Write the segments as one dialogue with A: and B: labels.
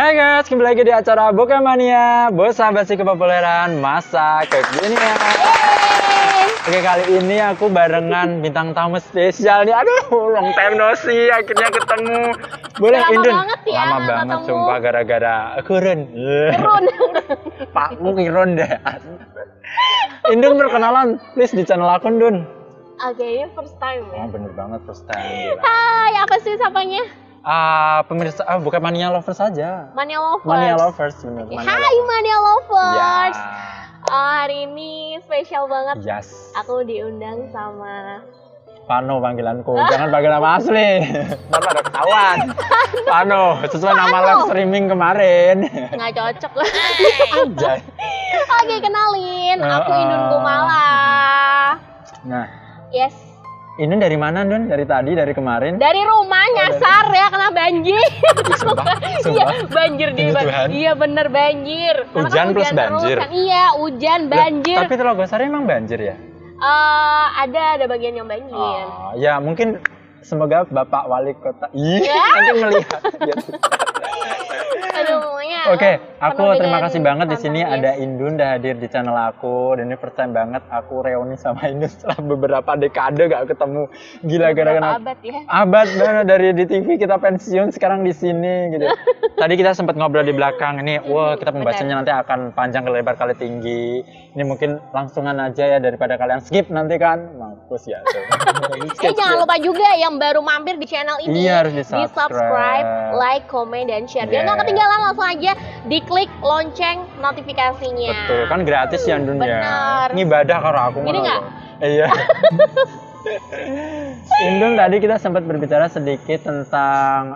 A: Hai guys, kembali lagi di acara Bokemania, bos basi kepopuleran masa kekinian. Oke, kali ini aku barengan bintang tamu spesial nih. Aduh, long time no see, akhirnya ketemu. Boleh
B: Lama
A: Indun?
B: banget ya,
A: Lama
B: nggak
A: banget
B: ketemu.
A: sumpah gara-gara kurun.
B: Turun.
A: Pakmu kirun deh. Indun perkenalan, please di channel aku Indun.
B: Oke, ini first time
A: Oh
B: ya.
A: bener banget first time. Gila.
B: Hai, apa sih sapanya?
A: Pemirsa, bukan Mania Lovers saja.
B: Mania Lovers.
A: Mania Lovers bener.
B: Oke,
A: Mania
B: hai Mania Lovers.
A: Ya.
B: Hari ini spesial banget.
A: Yes.
B: Aku diundang sama
A: Pano panggilanku, jangan panggil nama asli. Ntar ada ketahuan. Pano, sesuai nama
B: Pano.
A: live streaming kemarin.
B: nggak cocok.
A: Anjay.
B: Oke, kenalin. Aku Indun Kumala.
A: Nah,
B: Yes.
A: ini dari mana Dun? Dari tadi, dari kemarin?
B: Dari rumah nyasar ya kena banjir.
A: Sumpah,
B: Iya,
A: sumpah.
B: banjir di
A: Demi Tuhan.
B: Iya bener banjir. Karena
A: Hujan
B: kan
A: plus
B: terus
A: banjir.
B: kan. Iya, hujan
A: Lah,
B: banjir.
A: tapi Telogosari emang banjir ya?
B: Ada bagian yang banjir.
A: Oh, ya mungkin semoga Bapak Wali Kota
B: Ya.
A: nanti melihat.
B: Aduh, pokoknya.
A: Oke, aku
B: penuh
A: terima
B: dengan
A: kasih banget di sini
B: tantangan,
A: ada
B: yes.
A: Indun udah hadir di channel aku dan ini first time banget aku reuni sama Indun setelah beberapa dekade gak ketemu. Gila
B: Beberapa
A: gara-gara
B: abad ya.
A: abad banget dari di TV kita pensiun sekarang di sini gitu. Tadi kita sempat ngobrol di belakang ini, wah kita pembahasannya nanti akan panjang kali lebar kali tinggi. Ini mungkin langsungan aja ya daripada kalian skip nanti kan mampus ya.
B: Jangan lupa juga yang baru mampir di channel ini.
A: Iya, harus
B: di-subscribe, like, komen, dan share. Biar nggak
A: Yes.
B: ketinggalan, langsung aja diklik lonceng notifikasinya.
A: Betul, kan gratis ya Indun ya.
B: Bener.
A: Ngibadah kalau aku
B: Gini
A: mah.
B: nggak?
A: Iya. Indun tadi kita sempat berbicara sedikit tentang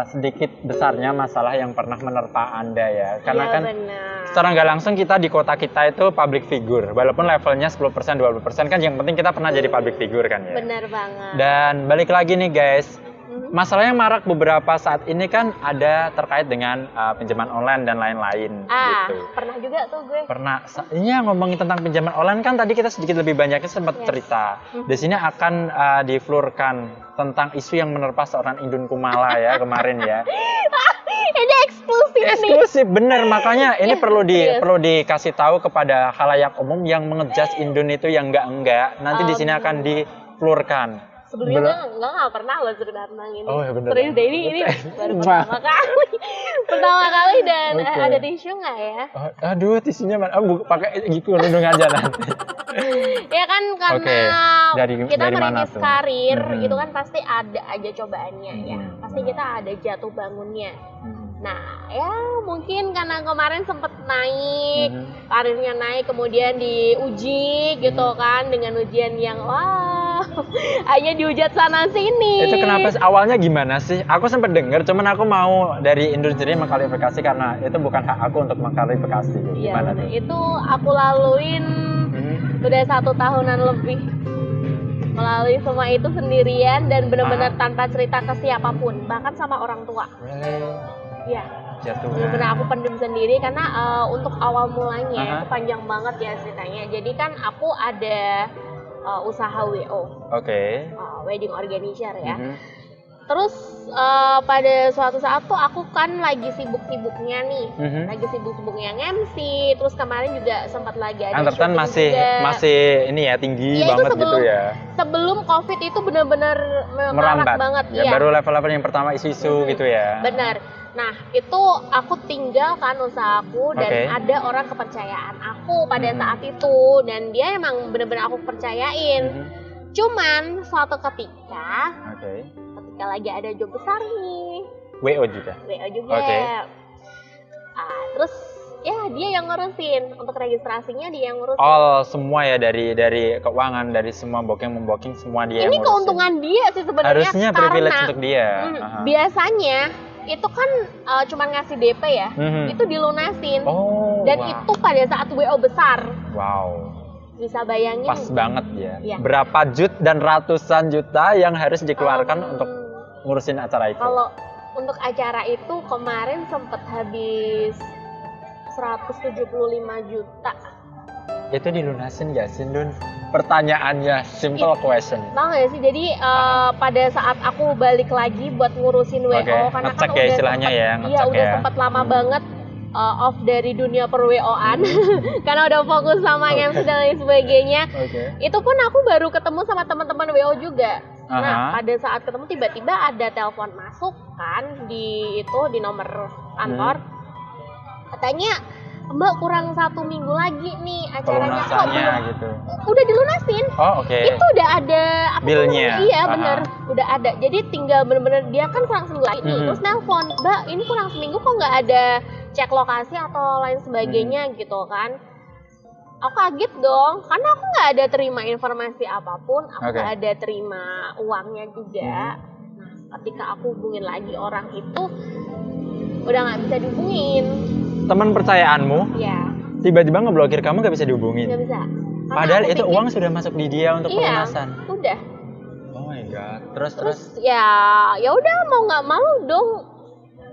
A: sedikit besarnya masalah yang pernah menerpa Anda ya. Karena
B: Iya,
A: kan
B: benar.
A: secara nggak langsung kita di kota kita itu public figure. Walaupun levelnya 10%, 20% kan yang penting kita pernah jadi public figure kan ya.
B: Benar banget.
A: Dan balik lagi nih guys,
B: Mhm.
A: masalah yang marak beberapa saat ini kan ada terkait dengan pinjaman online dan lain-lain gitu.
B: Pernah juga tuh gue.
A: Pernah, iya ngomongin tentang pinjaman online kan tadi kita sedikit lebih banyaknya sempat
B: Yes.
A: cerita.
B: Mhm.
A: Di sini akan diflurkan tentang isu yang menerpa seorang Indun Kumala ya kemarin ya.
B: Ini eksklusif nih.
A: Eksklusif bener, makanya ini
B: serius.
A: perlu dikasih tahu kepada khalayak umum yang mengejudge Indun itu yang enggak. Nanti di sini akan diflurkan.
B: Sebelumnya nggak pernah loh cerita tentang ini.
A: Oh, ya bener.
B: Serius deh, ini baru pertama kali. Pertama kali dan
A: Oke.
B: ada tisu nggak ya?
A: Oh, aduh, tisunya mana? Oh, pakai gitu rundung aja nanti.
B: Ya kan karena
A: Oke.
B: kita
A: Dari mana
B: merintis
A: tuh?
B: karir
A: Mhm.
B: itu kan pasti ada aja cobaannya ya.
A: Mhm,
B: Pasti
A: benar.
B: kita ada jatuh bangunnya.
A: Hmm.
B: Nah, ya mungkin karena kemarin sempet naik,
A: Mhm.
B: karirnya naik, kemudian diuji gitu kan dengan ujian yang wah, hanya dihujat sana sini.
A: Itu kenapa sih? Awalnya gimana sih? Aku sempat denger, cuman aku mau dari Indun sendiri mengklarifikasi karena itu bukan hak aku untuk mengklarifikasi.
B: Iya,
A: Gimana
B: bener.
A: tuh?
B: Itu aku laluin
A: Hmm.
B: udah 1 tahunan lebih melalui semua itu sendirian dan benar-benar tanpa cerita ke siapapun, bahkan sama orang tua. Iya,
A: Jatuh.
B: benar-benar aku pendem sendiri karena untuk awal mulanya
A: Aha.
B: itu panjang banget ya ceritanya. Jadi kan aku ada usaha WO,
A: Oke.
B: wedding organizer ya.
A: Mhm.
B: Terus pada suatu saat tuh aku kan lagi sibuk-sibuknya nih,
A: Mhm.
B: lagi sibuk-sibuknya MC. Terus kemarin juga sempat lagi ada
A: Entertain
B: syuting juga.
A: masih ini ya tinggi
B: Iya, itu
A: banget gitu ya.
B: Sebelum COVID itu benar-benar marak
A: Merambat.
B: banget
A: Ya,
B: ya.
A: baru level-level yang pertama isu-isu
B: Mhm.
A: gitu ya.
B: Benar. Nah, itu aku tinggalkan usahaku dan
A: Oke.
B: ada orang kepercayaan aku pada
A: Mhm.
B: saat itu dan dia emang benar-benar aku percayain.
A: Mhm.
B: Cuman suatu ketika
A: Oke.
B: lagi ada job besar nih,
A: WO juga.
B: WO juga.
A: Oke.
B: Terus ya dia yang ngurusin untuk registrasinya, dia yang ngurusin.
A: All semua ya dari keuangan, dari semua booking semua dia
B: Ini
A: yang ngurusin.
B: keuntungan dia sih sebenarnya.
A: Harusnya privilege
B: karena
A: untuk dia.
B: biasanya itu kan cuma ngasih DP ya,
A: Mhm.
B: itu dilunasin.
A: Oh.
B: Dan
A: wow.
B: itu pada saat WO besar,
A: Wow.
B: bisa bayangin.
A: Pas banget ya.
B: Iya.
A: Berapa dan ratusan juta yang harus dikeluarkan untuk ngurusin acara itu.
B: Kalau untuk acara itu kemarin sempet habis 175 juta.
A: Itu dilunasin gak sih, Dun? Pertanyaannya, simple question.
B: Tahu nggak sih, jadi pada saat aku balik lagi buat ngurusin WO,
A: Oke,
B: karena
A: ngecek
B: kan
A: ya
B: udah
A: istilahnya
B: sempet,
A: ya,
B: iya
A: ngecek
B: udah
A: ya.
B: sempet lama banget off dari dunia per WO-an, karena udah fokus sama MC dan lain sebagainya.
A: Oke.
B: Itu pun aku baru ketemu sama teman-teman WO juga. Nah,
A: Aha.
B: pada saat ketemu tiba-tiba ada telepon masuk kan di nomor kantor. Katanya, Mbak kurang 1 minggu lagi nih acaranya. Kok
A: Pelunasannya
B: belum?
A: gitu.
B: Udah dilunasin.
A: Oh, oke.
B: Itu udah ada apa
A: Bill-nya.
B: namanya? Iya
A: Aha.
B: bener, udah ada. Jadi tinggal bener-bener dia kan kurang seminggu lagi nih.
A: Mhm.
B: Terus nelpon, Mbak ini kurang seminggu kok nggak ada cek lokasi atau lain sebagainya gitu kan. Aku kaget dong, karena aku nggak ada terima informasi apapun, aku
A: Oke.
B: nggak ada terima uangnya juga. Nah, ketika aku hubungin lagi orang itu, udah nggak bisa dihubungin.
A: Teman percayaanmu
B: Ya,
A: tiba-tiba ngeblokir kamu gak bisa
B: nggak
A: dihubungin.
B: bisa. Karena
A: Padahal
B: aku
A: itu
B: pikir,
A: uang sudah masuk di dia untuk
B: iya,
A: pelunasan.
B: udah.
A: Oh my god. Terus
B: Terus ya udah mau nggak mau dong.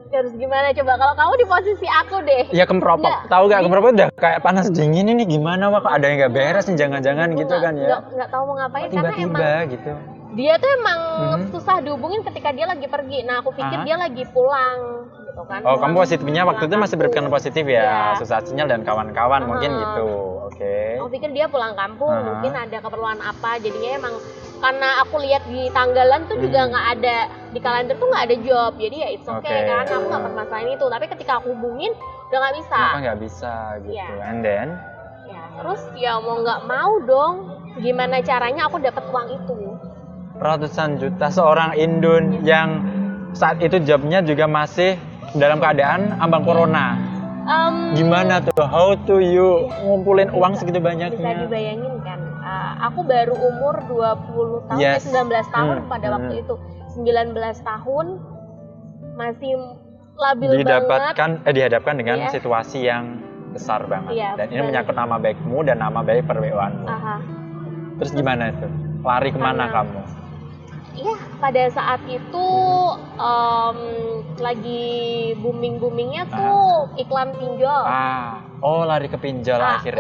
B: Ya harus gimana coba kalau kamu di posisi aku deh.
A: ya kempropok.
B: Nggak,
A: Tahu gak
B: ini-
A: kempropok udah kayak panas dingin ini gimana Wak? Kok ada yang gak beres nih jangan-jangan
B: Aku
A: gitu kan ya.
B: nggak tahu mau ngapain karena emang
A: Tiba-tiba gitu.
B: dia tuh emang
A: Mhm.
B: susah dihubungin ketika dia lagi pergi. Nah aku pikir
A: Aha.
B: dia lagi pulang gitu kan.
A: Oh, kamu
B: Pulang-
A: positifnya waktu itu
B: pulang
A: masih
B: kampung.
A: berpikiran positif ya,
B: Iya.
A: susah sinyal dan kawan-kawan mungkin
B: Aha.
A: gitu. Oke.
B: Aku pikir dia pulang kampung,
A: Aha.
B: mungkin ada keperluan apa. Jadinya emang karena aku lihat di tanggalan tuh juga nggak ada, di kalender tuh nggak ada job. Jadi ya it's okay
A: Oke.
B: kan, aku nggak permasalahin itu. Tapi ketika aku hubungin udah nggak bisa.
A: Kenapa nggak bisa gitu?
B: Iya.
A: And then,
B: Ya, terus ya mau nggak mau dong, gimana caranya aku dapat uang itu?
A: ratusan juta seorang Indun yang saat itu jobnya juga masih dalam keadaan ambang corona. Gimana tuh? How to you ngumpulin uang segitu
B: Bisa
A: banyaknya?
B: dibayangin kan, aku baru umur 20 tahun,
A: Yes.
B: 19 tahun pada
A: Hmm.
B: waktu itu. 19 tahun masih labil banget.
A: Dihadapkan dengan
B: Iya.
A: situasi yang besar banget.
B: Iya,
A: Dan ini
B: benar.
A: menyangkut nama baikmu dan nama baik perweoanmu.
B: Aha.
A: Terus gimana itu? Lari kemana
B: Karena-
A: kamu?
B: Iya, pada saat itu lagi booming-boomingnya tuh iklan pinjol.
A: Oh lari ke pinjol
B: Nah,
A: akhirnya.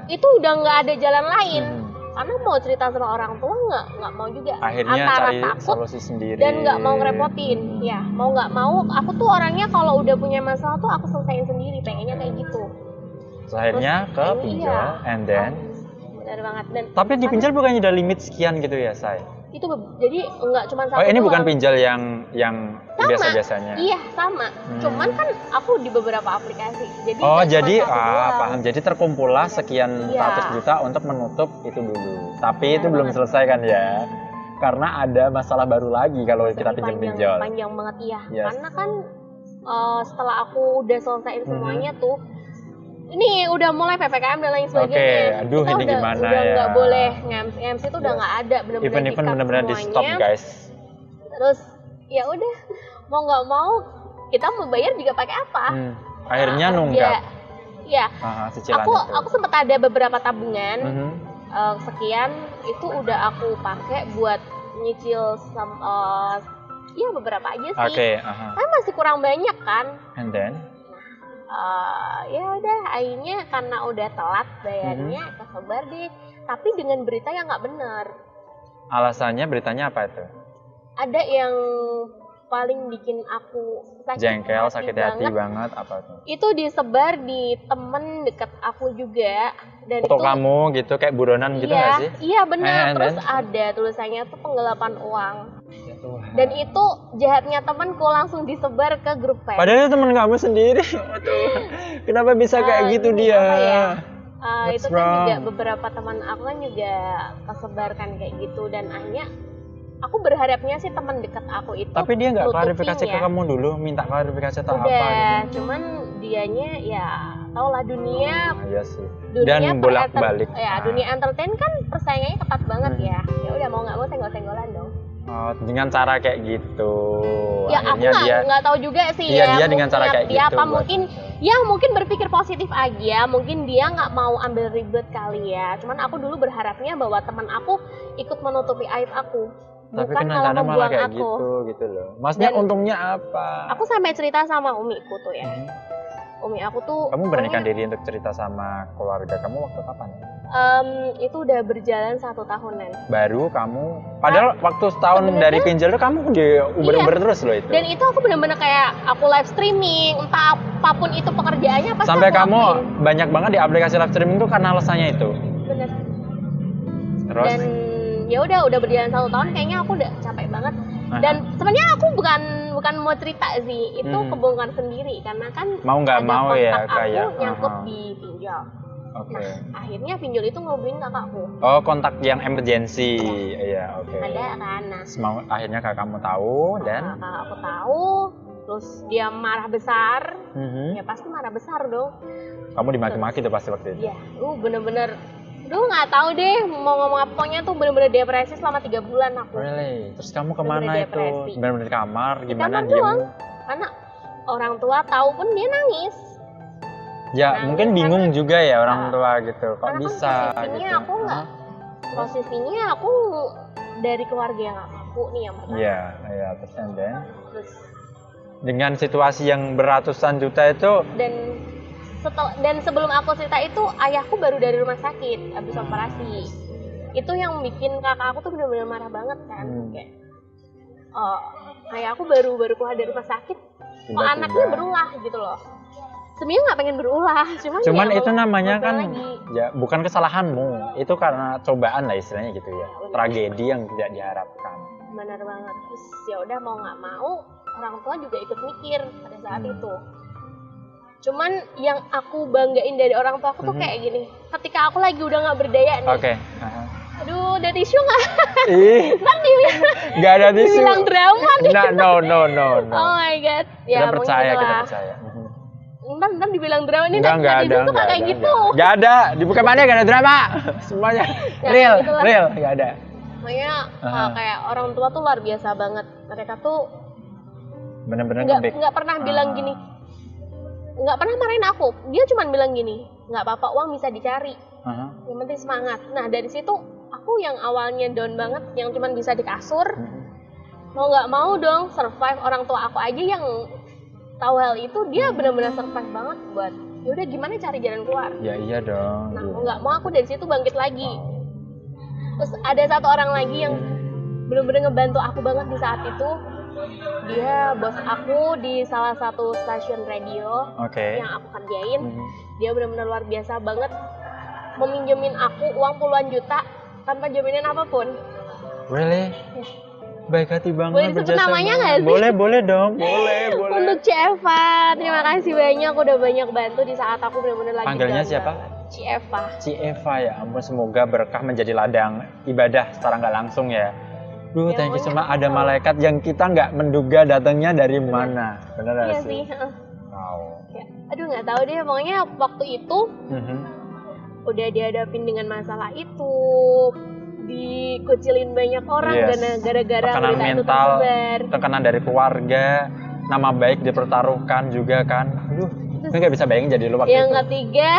B: itu udah nggak ada jalan lain.
A: Hmm.
B: Karena mau cerita sama orang tua nggak mau juga.
A: Akhirnya
B: Antara
A: cari
B: takut
A: solusi sendiri.
B: dan nggak mau ngerepotin. Ya, mau nggak mau, aku tuh orangnya kalau udah punya masalah tuh aku selesaiin sendiri, pengennya kayak gitu.
A: Terus akhirnya ke
B: Terus,
A: pinjol,
B: iya.
A: and then.
B: Benar banget. Dan
A: Tapi di pinjol bukannya udah limit sekian gitu ya, Say?
B: itu jadi nggak cuma satu
A: Oh ini bukan
B: doang.
A: pinjol yang
B: Sama.
A: biasa-biasanya.
B: Iya, sama. Cuman kan aku di beberapa aplikasi. Jadi
A: Oh
B: nggak cuma
A: jadi
B: satu doang.
A: paham. Jadi terkumpullah sekian
B: Iya.
A: ratus juta untuk menutup itu dulu. Tapi
B: Benar
A: itu belum
B: banget.
A: selesai kan ya? Karena ada masalah baru lagi kalau kita pinjam pinjol.
B: Panjang banget iya.
A: Yes.
B: Karena kan setelah aku udah selesaiin
A: Mhm.
B: semuanya tuh, ini udah mulai PPKM dan lain sebagainya.
A: aduh,
B: Kita
A: ini
B: udah,
A: gimana
B: udah
A: ya?
B: nggak boleh MC itu udah
A: Yes.
B: nggak ada, benar-benar
A: Event-event
B: di-cut
A: benar-benar di stop
B: semuanya.
A: guys.
B: Terus ya udah mau nggak mau kita mau bayar juga pakai apa?
A: Akhirnya
B: Nah,
A: nunggak.
B: Ya,
A: Cicilan
B: aku
A: itu.
B: aku sempat ada beberapa tabungan.
A: Mhm.
B: Sekian itu udah aku pakai buat nyicil ya beberapa aja sih.
A: Oke, aha.
B: Kan masih kurang banyak kan.
A: And then?
B: Ya udah akhirnya karena udah telat bayarnya kesebar deh. Tapi dengan berita yang nggak benar.
A: Alasannya beritanya apa itu?
B: Ada yang paling bikin aku
A: Jengkel, sakit hati
B: banget.
A: banget apa tuh?
B: Itu disebar di temen deket aku juga dan
A: Foto
B: itu
A: kamu gitu kayak buronan gitu nggak sih?
B: Iya benar.
A: And
B: Terus
A: then?
B: ada tulisannya tuh penggelapan uang.
A: Ya Tuhan.
B: Dan itu jahatnya temanku langsung disebar ke grup fans.
A: Padahal itu teman kamu sendiri. Aduh, kenapa bisa kayak gitu
B: ini
A: dia?
B: apa ya?
A: What's
B: Itu kan juga
A: wrong?
B: beberapa teman aku kan juga kesebarkan kayak gitu dan akhirnya aku berharapnya sih teman dekat aku itu
A: Tapi dia nggak
B: nutupin
A: klarifikasi ke
B: ya.
A: kamu dulu, minta klarifikasi atau apa
B: Udah,
A: gitu?
B: cuman dianya ya tau lah dunia
A: Iya sih.
B: dunia
A: Dan bolak-balik.
B: ya dunia entertain kan persaingannya ketat banget ya. Ya udah mau nggak mau senggol-senggolan dong.
A: Oh, dengan cara kayak gitu.
B: Ya aku
A: Akhirnya dia
B: nggak tahu juga sih
A: Iya,
B: ya.
A: dia dengan cara
B: Mungkin
A: kayak
B: dia
A: gitu
B: apa
A: buat-
B: mungkin berpikir positif aja. Mungkin dia nggak mau ambil ribet kali ya. Cuman aku dulu berharapnya bahwa teman aku ikut menutupi aib aku.
A: tapi
B: Bukan malah
A: kenyataannya malah
B: membuang
A: kayak
B: aku.
A: gitu loh. Maksudnya
B: Dan
A: untungnya apa?
B: Aku sampai cerita sama umiku tuh ya.
A: Mhm.
B: Umi aku tuh
A: Kamu beranikan
B: pokoknya
A: diri untuk cerita sama keluarga kamu waktu kapan?
B: Itu udah berjalan 1 tahunan.
A: Baru kamu, padahal waktu setahun
B: sebenarnya-
A: dari pinjol tuh kamu di Uber terus loh itu.
B: Dan itu aku bener-bener kayak aku live streaming, entah apapun itu pekerjaannya pasti
A: Sampai
B: aku
A: kamu
B: lakuin.
A: banyak banget di aplikasi live streaming tuh karena alasannya itu.
B: Bener.
A: Terus?
B: Dan ya udah berjalan 1 tahun, kayaknya aku udah capek banget.
A: Aha.
B: Dan sebenarnya aku bukan mau cerita sih, itu kebongkar sendiri karena kan
A: Mau nggak
B: ada
A: mau ya
B: kontak
A: kayak.
B: aku nyangkut
A: aha.
B: di pinjol.
A: Oke.
B: Nah, akhirnya pinjol itu ngubungin kakakku.
A: Oh, kontak yang emergency. Iya, oke.
B: Ada kan, nah
A: Akhirnya kakakmu tahu dan
B: kakakku tahu, terus dia marah besar.
A: Mhm.
B: Ya pasti marah besar dong.
A: Kamu dimaki-maki tuh pasti waktu itu.
B: Ya, bener-bener, nggak tahu deh mau ngomong apa, pokoknya tuh bener-bener depresi selama 3 bulan aku.
A: Really? Terus kamu kemana
B: Bener-bener
A: itu?
B: depresi.
A: Bener-bener di kamar?
B: Di
A: Gimana
B: kamar
A: diem?
B: doang. Karena orang tua tahu pun dia nangis.
A: Ya
B: Nangis
A: mungkin bingung
B: karena-
A: juga ya orang tua gitu. Kok
B: Karena kan
A: bisa
B: posisinya
A: gitu?
B: aku nggak,
A: Hah?
B: posisinya aku dari keluarga yang nggak mampu nih yang pertama.
A: Iya, iya. Terus and then?
B: Terus
A: Dengan situasi yang beratusan juta itu,
B: dan sebelum aku cerita itu, ayahku baru dari rumah sakit habis operasi. Itu yang bikin kakak aku tuh benar-benar marah banget kan. Kayak ayahku baru keluar dari rumah sakit, kok
A: Tiba-tiba.
B: anaknya berulah gitu loh. Sebenarnya nggak pengen berulah,
A: cuman
B: ya
A: itu
B: mau-
A: namanya
B: mau
A: kan
B: lagi.
A: ya bukan kesalahanmu. Itu karena cobaan lah istilahnya gitu ya.
B: Benar.
A: Tragedi yang tidak diharapkan.
B: Benar banget. Terus ya udah mau nggak mau orang tua juga ikut mikir pada saat itu. Cuman yang aku banggain dari orang tua aku tuh kayak gini, ketika aku lagi udah nggak berdaya nih,
A: Oke.
B: aduh ada tisu nggak?
A: Ih,
B: Ntar
A: nggak ada tisu.
B: dibilang drama nih.
A: No.
B: Oh my god.
A: Kita
B: pokoknya
A: percaya, kita
B: gitulah.
A: percaya.
B: Ntar dibilang drama nih,
A: Enggak ada,
B: netizen tuh kayak gitu.
A: Enggak ada, dibuka mana enggak ada drama. Semuanya
B: Ya,
A: real,
B: gitulah.
A: real, enggak ada.
B: Makanya
A: Aha.
B: kayak orang tua tuh luar biasa banget. Mereka tuh
A: Bener-bener ngebek.
B: nggak pernah bilang gini, nggak pernah marahin aku. Dia cuma bilang gini, nggak apa-apa, uang bisa dicari.
A: Aha.
B: Yang penting semangat. Nah dari situ aku yang awalnya down banget, yang cuma bisa di kasur, mau nggak mau dong survive. Orang tua aku aja yang tahu hal itu, dia benar-benar survive banget buat yaudah gimana cari jalan keluar.
A: Ya iya dong.
B: Nah
A: Iya.
B: mau nggak mau aku dari situ bangkit lagi. Terus ada satu orang lagi yang benar-benar ngebantu aku banget di saat itu. Dia bos aku di salah satu stasiun radio
A: Oke.
B: yang aku kerjain.
A: Mhm.
B: Dia benar-benar luar biasa banget, meminjemin aku uang puluhan juta tanpa jaminan apapun.
A: Really? Baik hati banget.
B: Boleh disebut
A: berjasa
B: namanya
A: banget.
B: nggak sih?
A: Boleh dong. Boleh.
B: Untuk Cieva, terima kasih banyak udah banyak bantu di saat aku benar-benar lagi
A: Panggilnya
B: down
A: siapa?
B: banget. Cieva.
A: Ci Eva ya ampun, semoga berkah menjadi ladang ibadah secara nggak langsung ya.
B: Ya,
A: Thank you
B: pokoknya
A: sama
B: aku
A: ada
B: tahu.
A: malaikat yang kita nggak menduga datangnya dari mana. Bener nggak
B: Iya
A: sih?
B: sih.
A: Wow.
B: Ya, aduh nggak tahu deh, pokoknya waktu itu
A: Mhm.
B: udah dihadapin dengan masalah itu, dikucilin banyak orang
A: Yes.
B: dan gara-gara
A: Tekanan
B: berita itu
A: mental,
B: tersebar.
A: tekanan dari keluarga, nama baik dipertaruhkan juga kan. Aduh, gue nggak bisa bayangin jadi lu waktu
B: Yang
A: itu.
B: ketiga,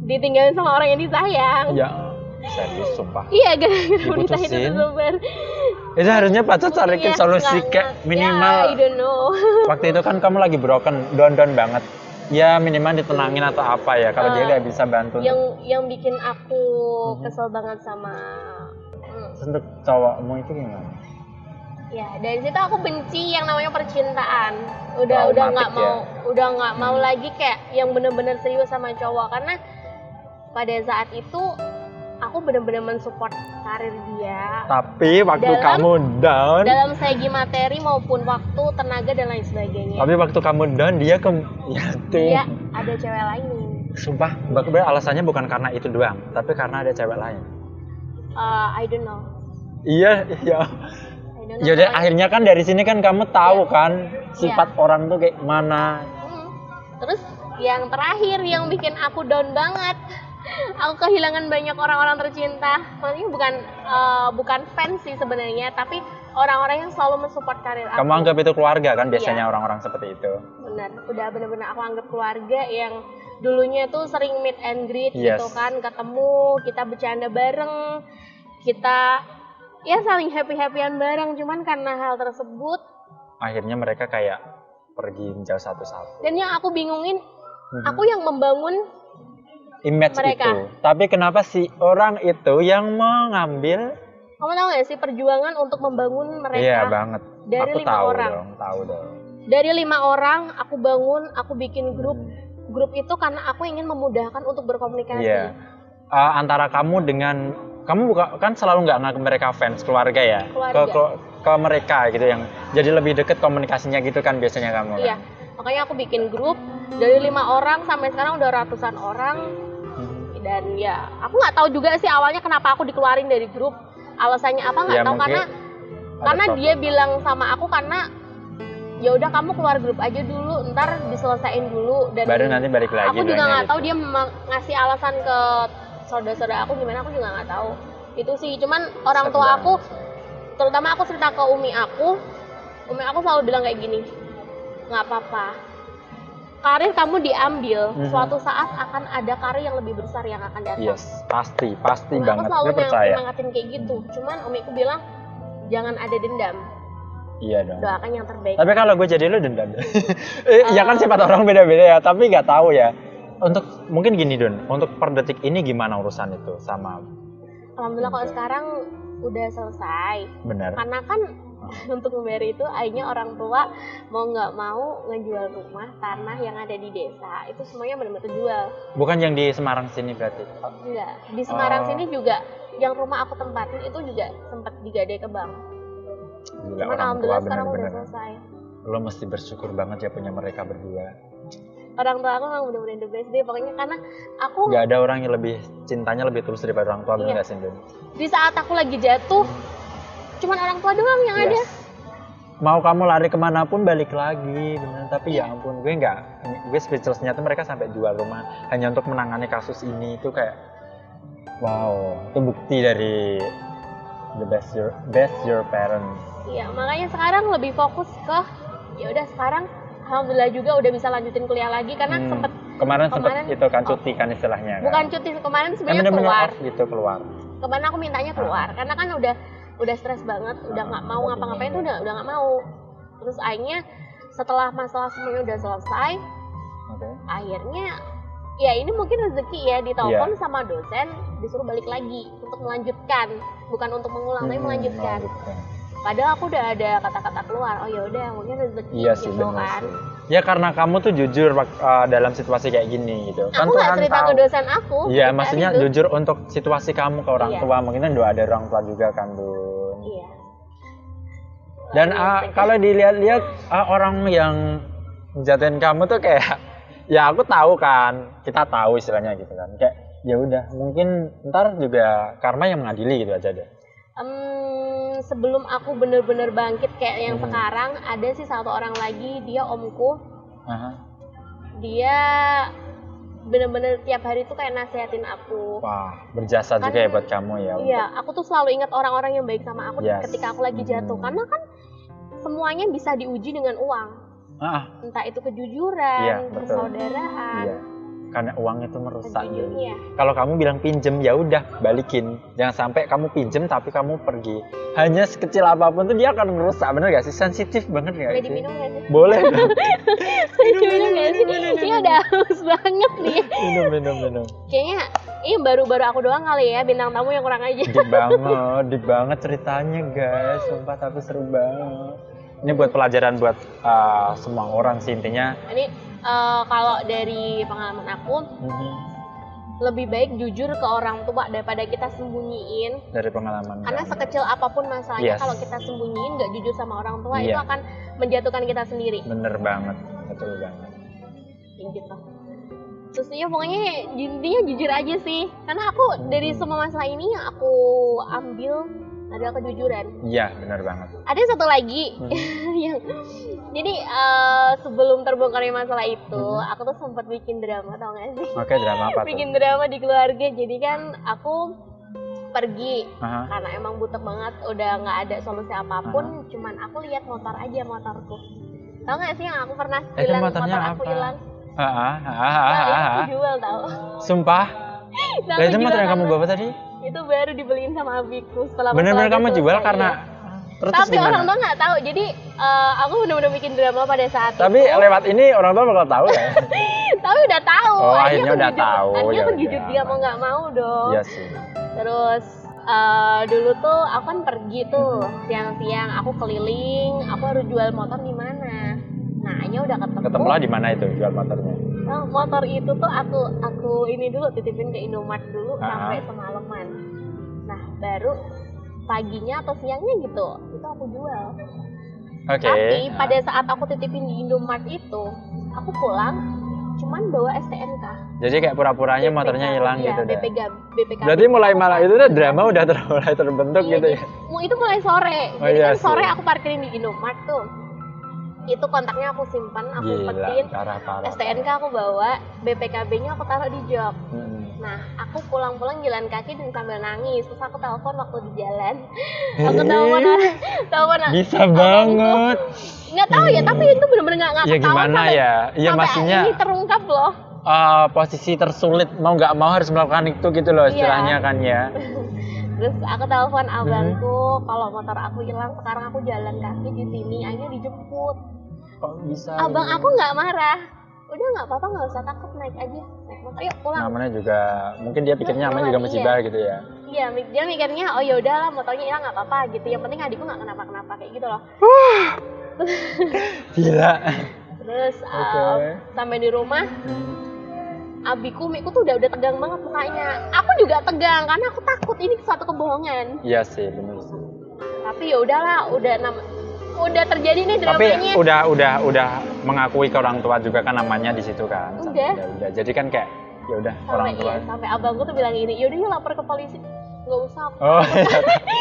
B: ditinggalin sama orang yang disayang.
A: Ya, serius sumpah.
B: Iya, gara-gara berita itu
A: Diputusin.
B: tersebar.
A: Itu harusnya pacar cariin
B: Iya,
A: solusi
B: nggak-
A: kayak
B: ya,
A: minimal.
B: I don't know.
A: Waktu itu kan kamu lagi broken, down banget. Ya minimal ditenangin atau apa ya. Kalau dia nggak bisa bantu.
B: yang bikin aku kesel banget sama
A: Terus untuk cowokmu itu gimana?
B: ya dari situ aku benci yang namanya percintaan. Udah
A: Traumatik
B: nggak mau, udah nggak mau lagi kayak yang bener-bener serius sama cowok, karena pada saat itu aku bener-bener mensupport karir dia
A: Tapi waktu
B: Dalam-
A: kamu down,
B: dalam segi materi maupun waktu, tenaga dan lain sebagainya.
A: tapi waktu kamu down dia ya tuh.
B: Dia ada cewek lain.
A: Sumpah, berarti alasannya bukan karena itu doang, tapi karena ada cewek lain.
B: I don't know.
A: Iya, iya.
B: I don't know.
A: Yaudah,
B: Pokoknya-
A: akhirnya kan dari sini kan kamu tahu
B: Iya.
A: kan sifat orang tuh kayak mana.
B: Terus yang terakhir yang bikin aku down banget, aku kehilangan banyak orang-orang tercinta. Maksudnya bukan fans sih sebenarnya, tapi orang-orang yang selalu mensupport karir aku.
A: Kamu anggap itu keluarga kan biasanya
B: Iya.
A: orang-orang seperti itu.
B: Benar, udah bener-bener aku anggap keluarga yang dulunya tuh sering meet and greet
A: Yes.
B: gitu kan, ketemu, kita bercanda bareng, kita ya saling happy-happyan bareng. Cuman karena hal tersebut,
A: Akhirnya mereka kayak pergi jauh satu-satu.
B: dan yang aku bingungin, aku yang membangun
A: image
B: Mereka.
A: itu. Tapi kenapa si orang itu yang mengambil?
B: Kamu tahu nggak sih perjuangan untuk membangun mereka?
A: Iya banget.
B: Dari
A: Aku
B: 5
A: tahu
B: orang.
A: tahu dong.
B: Dari 5 orang aku bangun, aku bikin grup. Grup itu karena aku ingin memudahkan untuk berkomunikasi.
A: Iya. Antara kamu dengan kamu kan selalu nggak nganggap mereka fans keluarga ya.
B: Keluarga.
A: Ke mereka gitu yang jadi lebih deket komunikasinya gitu kan biasanya kamu.
B: Iya. Makanya aku bikin grup dari 5 orang sampai sekarang udah ratusan orang. Dan ya, aku nggak tahu juga sih awalnya kenapa aku dikeluarin dari grup. Alasannya apa nggak
A: Ya,
B: tahu
A: mungkin
B: karena
A: ada
B: dia
A: problem.
B: bilang sama aku karena ya udah kamu keluar grup aja dulu, ntar diselesain dulu dan
A: Baru nanti balik lagi.
B: aku juga
A: bilangnya
B: nggak
A: gitu.
B: tahu dia ngasih alasan ke saudara-saudara aku gimana, aku juga nggak tahu itu sih. Cuman orang tua aku, terutama aku cerita ke umi aku selalu bilang kayak gini, nggak apa-apa, karir kamu diambil, suatu saat akan ada karir yang lebih besar yang akan datang.
A: Yes, pasti
B: Umi aku
A: banget.
B: selalu
A: Gue percaya.
B: nyemangatin kayak gitu. Cuman umiku bilang jangan ada dendam,
A: Iya dong.
B: doakan yang terbaik.
A: Tapi kalau gue jadi lu dendam. Ya kan sifat orang beda-beda ya, tapi nggak tahu ya. Untuk mungkin gini Don, untuk per detik ini gimana urusan itu sama
B: Alhamdulillah kalau sekarang udah selesai.
A: benar?
B: Karena kan untuk membayar itu akhirnya orang tua mau nggak mau ngejual rumah tanah yang ada di desa itu semuanya benar-benar terjual.
A: Bukan yang di Semarang sini berarti.
B: Enggak, di Semarang
A: Oh.
B: sini juga yang rumah aku tempatin itu juga sempat digadai ke bank.
A: Gila,
B: Cuman
A: orang tua
B: alhamdulillah sekarang udah
A: benar-benar.
B: selesai.
A: Lo mesti bersyukur banget ya punya mereka berdua.
B: Orang tua aku memang benar-benar the best deh pokoknya karena aku
A: Gak ada orang yang lebih cintanya lebih tulus daripada orang tua, benar
B: Iya.
A: nggak sih Don?
B: di saat aku lagi jatuh cuman orang tua doang yang ada.
A: Yes. Mau kamu lari kemanapun balik lagi, bener. Tapi ya ampun, gue speechlessnya tuh mereka sampai jual rumah hanya untuk menangani kasus ini. Itu kayak wow, itu bukti dari the best your parents.
B: Iya, makanya sekarang lebih fokus ke ya udah sekarang alhamdulillah juga udah bisa lanjutin kuliah lagi karena sempet
A: Kemarin
B: kemarin-
A: itu kan cuti kan istilahnya kan.
B: bukan cuti kemarin sebenarnya
A: bener-bener
B: keluar.
A: off gitu keluar.
B: Kemarin aku mintanya keluar karena kan udah stres banget, udah nggak mau
A: udah
B: ngapa-ngapain tuh
A: bingung
B: udah nggak mau. Terus akhirnya setelah masalah semuanya udah selesai,
A: Oke.
B: akhirnya ya ini mungkin rezeki ya ditelepon
A: Iya.
B: sama dosen disuruh balik lagi untuk melanjutkan, bukan untuk mengulang tapi melanjutkan. Padahal aku udah ada kata-kata keluar, oh ya udah mungkin rezeki
A: Iya sih
B: gitu
A: benar
B: kan.
A: sih. Ya karena kamu tuh jujur dalam situasi kayak gini gitu. Kan
B: Aku nggak
A: Tuhan
B: cerita
A: tahu.
B: ke dosen aku.
A: Iya,
B: cerita
A: maksudnya
B: itu.
A: jujur untuk situasi kamu ke orang
B: Iya.
A: tua, mungkin kan doa dari orang tua juga kan, Bun.
B: Iya.
A: Dan
B: Iya,
A: kalau dilihat-lihat orang yang jatuhin kamu tuh kayak ya aku tahu kan, kita tahu istilahnya gitu kan. Kayak ya udah, mungkin ntar juga karma yang mengadili gitu aja deh.
B: Sebelum aku bener-bener bangkit kayak yang sekarang, ada sih satu orang lagi, dia omku.
A: Aha.
B: Dia bener-bener tiap hari tuh kayak nasihatin aku.
A: Wah, berjasa
B: Kan-
A: juga ya buat kamu ya.
B: Iya, aku tuh selalu ingat orang-orang yang baik sama aku
A: Yes.
B: ketika aku lagi jatuh. Karena kan semuanya bisa diuji dengan uang.
A: Ah,
B: Entah itu kejujuran,
A: Iya, betul.
B: persaudaraan,
A: iya. Karena uang itu merusak. Jun.
B: Iya.
A: Kalau kamu bilang pinjem ya udah balikin. Jangan sampai kamu pinjem tapi kamu pergi. Hanya sekecil apapun tuh dia akan merusak, bener gak sih? Sensitif banget gak
B: Boleh
A: sih?
B: diminum nggak sih?
A: Boleh dong.
B: Diminum nggak sih? Ini udah haus banget nih.
A: minum.
B: Kayaknya ini baru-baru aku doang kali ya bintang tamu yang kurang aja.
A: Deep banget ceritanya guys. Sumpah tapi seru banget. Ini buat pelajaran buat semua orang sih intinya.
B: Ini kalau dari pengalaman aku lebih baik jujur ke orang tua daripada kita sembunyiin.
A: Dari pengalaman.
B: Karena
A: kamu.
B: sekecil apapun masalahnya,
A: Yes.
B: kalau kita sembunyiin nggak jujur sama orang tua
A: Iya.
B: itu akan menjatuhkan kita sendiri.
A: Bener banget, betul banget.
B: Kayak gitu. Terus ya pokoknya intinya jujur aja sih. Karena aku dari semua masalah ini yang aku ambil adalah kejujuran.
A: Iya, bener banget.
B: Ada satu lagi yang jadi sebelum terbongkarnya masalah itu, aku tuh sempat bikin drama, tau gak sih?
A: Oke, drama apa tuh?
B: Bikin drama di keluarga. Jadi kan aku pergi
A: Aha.
B: karena emang butek banget, udah nggak ada solusi apapun, cuman aku lihat motorku. Tau gak sih yang aku pernah
A: Itu
B: bilang
A: motornya
B: motor aku
A: apa?
B: hilang?
A: Ah.
B: Nah, itu aku jual tau.
A: Sumpah.
B: Nah,
A: Lah
B: aku
A: itu
B: jual
A: motor yang kamu
B: karena-
A: bawa tadi?
B: Itu baru dibeliin sama abiku setelah
A: Bener-bener
B: masalah
A: kamu
B: itu
A: jual
B: selesai,
A: karena
B: iya.
A: terus
B: Tapi
A: gimana?
B: orang tua nggak tahu. Jadi aku bener-bener bikin drama pada saat
A: Tapi
B: itu.
A: lewat ini orang tua bakal tahu ya.
B: Tahu tapi udah tahu.
A: Oh, akhirnya udah tahu.
B: Akhirnya
A: Ya
B: aku jujur
A: udah.
B: dia mau nggak mau dong.
A: Iya sih.
B: Terus dulu tuh aku kan pergi tuh siang-siang, aku keliling, aku harus jual motor di mana. Nah, akhirnya udah ketemu.
A: Ketemulah di mana itu jual motornya?
B: Nah, motor itu tuh aku ini dulu titipin ke Indomaret dulu
A: Ah.
B: sampai semalaman. Nah, baru paginya atau siangnya gitu, itu aku jual.
A: Oke.
B: Tapi pada saat aku titipin di Indomaret itu, aku pulang cuman bawa STNK.
A: Jadi kayak pura-puranya motornya hilang
B: Iya,
A: gitu deh.
B: BPK.
A: Berarti mulai malah itu tuh drama udah mulai terbentuk
B: Iya,
A: gitu ya.
B: Itu mulai sore.
A: Oh,
B: Jadi
A: iya
B: kan
A: sih.
B: sore aku parkirin di Indomaret tuh. Itu kontaknya aku simpan, aku
A: Gila,
B: umpetin.
A: parah.
B: STNK aku bawa, BPKB-nya aku taruh di jok.
A: Hmm.
B: Nah, aku pulang-pulang jalan kaki dan sambil nangis. Terus aku telepon waktu di jalan. Aku telepon.
A: Bisa banget.
B: Nggak tahu ya, tapi itu bener-bener nggak
A: Ya
B: ketahuan
A: gimana
B: sampai-
A: ya? Iya
B: sampai
A: maksudnya
B: ini terungkap loh.
A: posisi tersulit mau nggak mau harus melakukan itu gitu loh
B: Iya.
A: istilahnya kan ya.
B: Terus aku telepon abangku, kalau motor aku hilang sekarang aku jalan kaki di sini, akhirnya dijemput.
A: Kok bisa?
B: Abang aku nggak marah. Udah nggak apa-apa, nggak usah takut, naik aja. Naik motor, yuk pulang.
A: Namanya juga mungkin dia pikirnya namanya juga
B: Iya.
A: musibah gitu ya.
B: Iya, dia mikirnya oh ya udahlah motornya hilang nggak apa-apa gitu. Yang penting adikku nggak kenapa-kenapa kayak gitu loh.
A: Gila.
B: Terus
A: Oke.
B: sampai di rumah, miku tuh udah tegang banget mukanya. Aku juga tegang karena aku takut ini suatu kebohongan.
A: Iya sih, benar sih.
B: Tapi ya udahlah, udah terjadi nih
A: Tapi
B: dramanya.
A: udah mengakui ke orang tua juga kan namanya di situ kan.
B: Udah.
A: Udah. Jadi kan kayak ya udah orang tua.
B: Sampai abangku tuh bilang gini, yaudah yuk lapor ke polisi. Nggak usah.
A: Oh iya,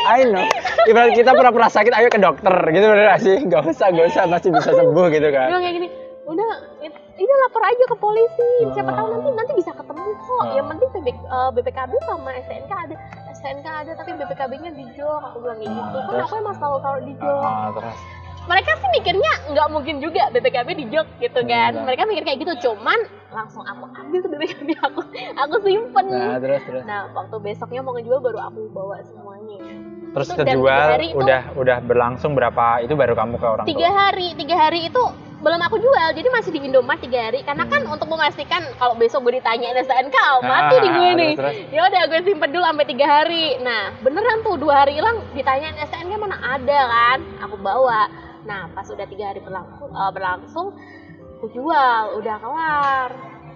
A: I know. Ibarat kita pura-pura sakit, ayo ke dokter gitu bener gak sih? Gak usah, masih bisa sembuh gitu
B: Dia
A: kan.
B: bilang kayak gini, udah lapor aja ke polisi. Siapa tahu nanti bisa ketemu kok. Yang penting BPKB sama STNK ada, tapi BPKB-nya di jok. Aku bilang kayak gitu. Kan aku emang selalu taruh di jok.
A: Terus
B: Mereka sih mikirnya nggak mungkin juga BPKB di jok gitu kan.
A: Enggak.
B: Mereka mikir kayak gitu, cuman langsung aku ambil tuh BPKB aku simpen.
A: terus.
B: Nah, waktu besoknya mau ngejual baru aku bawa semuanya.
A: Terus
B: Itu dan
A: kejual
B: 3 hari itu-
A: udah berlangsung berapa itu baru kamu ke orang tua?
B: 3 hari itu belum aku jual, jadi masih di Indomaret 3 hari. Karena kan untuk memastikan kalau besok gue ditanyain STNK, mati di gue nih.
A: terus.
B: Ya udah gue simpen dulu sampai 3 hari. Nah, beneran tuh 2 hari hilang ditanyain STNK mana ada kan? Aku bawa. Nah, pas udah 3 hari berlangsung, aku jual, udah kelar.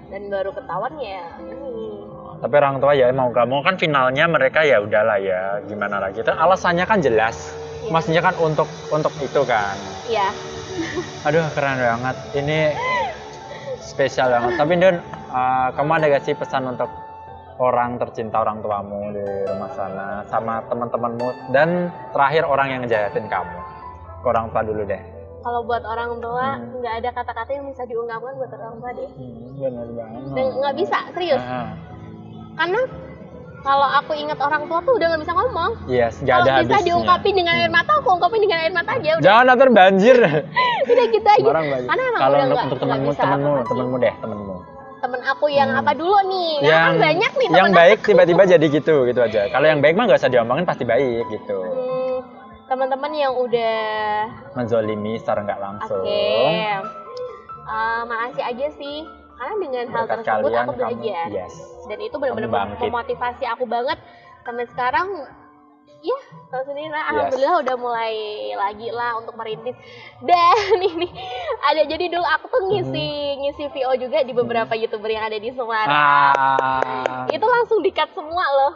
B: Dan baru ketahuan ya ini.
A: Tapi orang tua ya mau gak mau kan finalnya mereka ya udahlah ya gimana lagi. Itu alasannya kan jelas.
B: Iya.
A: Maksudnya kan untuk itu kan.
B: Iya.
A: Aduh keren banget. Ini spesial banget. Tapi Don, kamu ada gak sih pesan untuk orang tercinta orang tuamu di rumah sana sama teman-temanmu dan terakhir orang yang ngejahatin kamu? Ke orang tua dulu deh.
B: Kalau buat orang tua nggak ada kata-kata yang bisa diungkapkan buat orang tua deh.
A: Bener banget.
B: Dan nggak bisa, serius. Karena kalau aku ingat orang tua tuh udah nggak bisa ngomong.
A: Yes, gak
B: Kalau
A: ada
B: bisa
A: habisnya.
B: diungkapin dengan air mata, aku ungkapin dengan air mata aja. Udah,
A: Jangan nanti banjir.
B: udah gitu aja.
A: Sembarang banjir.
B: Karena emang
A: Kalau
B: udah
A: untuk
B: nggak
A: temenmu
B: bisa apa sih.
A: temenmu.
B: Temen aku yang apa dulu nih? Yang kan banyak nih
A: yang
B: temen
A: baik tiba-tiba jadi gitu aja. Kalau yang baik mah gak usah diomongin pasti baik gitu.
B: Teman-teman yang udah
A: Menzolimi secara nggak langsung.
B: makasih aja sih. Karena dengan hal
A: Berkat
B: tersebut
A: kalian,
B: aku belajar.
A: yes.
B: Dan itu benar-benar
A: Kamu bangkit.
B: memotivasi aku banget. Sampai sekarang ya tahu sendiri lah, alhamdulillah udah mulai lagi lah untuk merintis. Dan ini ada, jadi dulu aku tuh ngisi VO juga di beberapa YouTuber yang ada di Semarang. Itu langsung di-cut semua loh.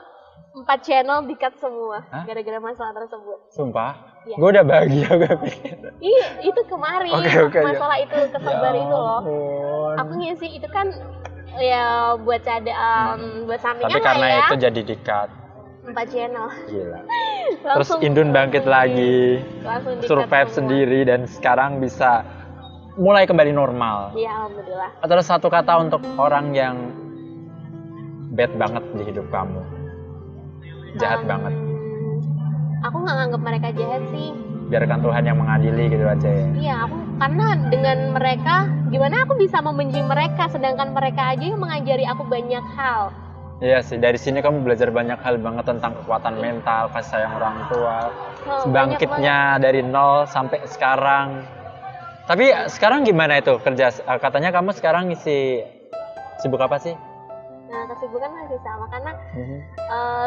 B: 4 channel di-cut semua gara-gara masalah tersebut.
A: Sumpah?
B: Iya.
A: Gue udah bahagia gue pikir.
B: Iya, itu kemarin
A: Oke,
B: masalah itu kesebar itu loh.
A: ampun.
B: Aku ngisi itu kan ya buat buat sampingan
A: Tapi karena
B: lah ya.
A: itu jadi di-cut.
B: 4 channel.
A: Gila. Terus
B: Langsung-
A: Indun bangkit lagi.
B: langsung di-cut
A: Survive
B: semua.
A: sendiri dan sekarang bisa mulai kembali normal.
B: Iya, alhamdulillah.
A: Atau satu kata untuk orang yang bad banget di hidup kamu, jahat banget,
B: Aku nggak nganggap mereka jahat sih.
A: biarkan Tuhan yang mengadili gitu aja ya.
B: Iya, karena dengan mereka, gimana aku bisa membenci mereka, sedangkan mereka aja yang mengajari aku banyak hal.
A: Iya sih, dari sini kamu belajar banyak hal banget tentang kekuatan mental, kasih sayang orang tua,
B: Banyak
A: bangkitnya dari nol sampai sekarang. Tapi sekarang gimana itu kerja? Katanya kamu sekarang ngisi Sibuk apa sih?
B: Nah, kesibukan masih sama karena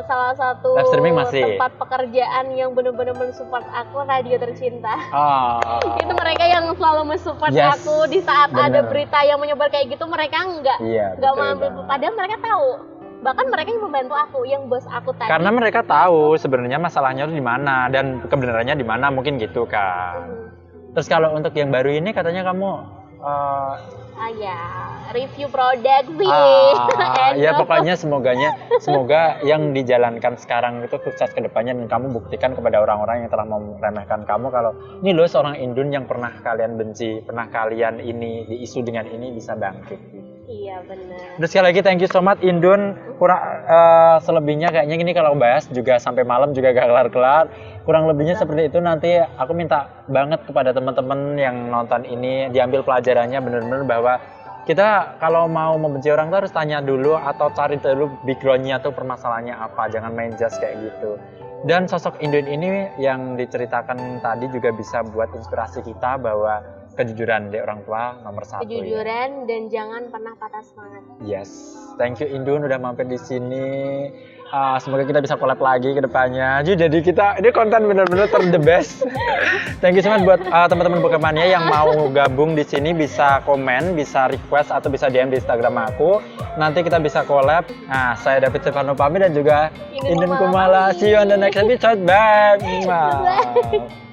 B: salah satu
A: Live streaming masih?
B: tempat pekerjaan yang benar-benar mensupport aku radio tercinta.
A: Oh.
B: Itu mereka yang selalu mensupport
A: Yes,
B: aku di saat ada
A: bener.
B: berita yang menyebar kayak gitu, mereka
A: Iya,
B: nggak
A: betul
B: mengambil,
A: banget.
B: padahal mereka tahu. Bahkan mereka yang membantu aku, yang bos aku tadi.
A: Karena mereka tahu sebenarnya masalahnya itu di mana dan kebenarannya di mana, mungkin gitu kan. Terus kalau untuk yang baru ini katanya kamu
B: Ya, review produk sih.
A: ya
B: Endorse.
A: pokoknya semoga yang dijalankan sekarang itu sukses ke depannya dan kamu buktikan kepada orang-orang yang telah meremehkan kamu kalau ini loh seorang Indun yang pernah kalian benci, pernah kalian ini diisu dengan ini bisa bangkit.
B: Iya benar.
A: Terus sekali lagi thank you so much Indun. Kurang selebihnya kayaknya ini kalau bahas juga sampai malam juga gak kelar-kelar. Kurang lebihnya seperti itu. Nanti aku minta banget kepada teman-teman yang nonton ini diambil pelajarannya benar-benar bahwa kita kalau mau membenci orang tuh harus tanya dulu atau cari dulu backgroundnya tuh permasalahannya apa. Jangan main just kayak gitu. Dan sosok Indun ini yang diceritakan tadi juga bisa buat inspirasi kita bahwa kejujuran dari orang tua nomor satu.
B: Kejujuran dan jangan pernah patah semangat.
A: Yes, thank you Indun udah mampir di sini. Semoga kita bisa collab lagi ke depannya. Jadi kita ini konten bener-bener the best. Thank you so much buat teman-teman Bokemania yang mau gabung di sini bisa komen, bisa request atau bisa DM di Instagram aku. Nanti kita bisa collab. Nah, saya David Stefano pamit dan juga Indun Kumala. See you on the next episode. Bye.
B: Bye.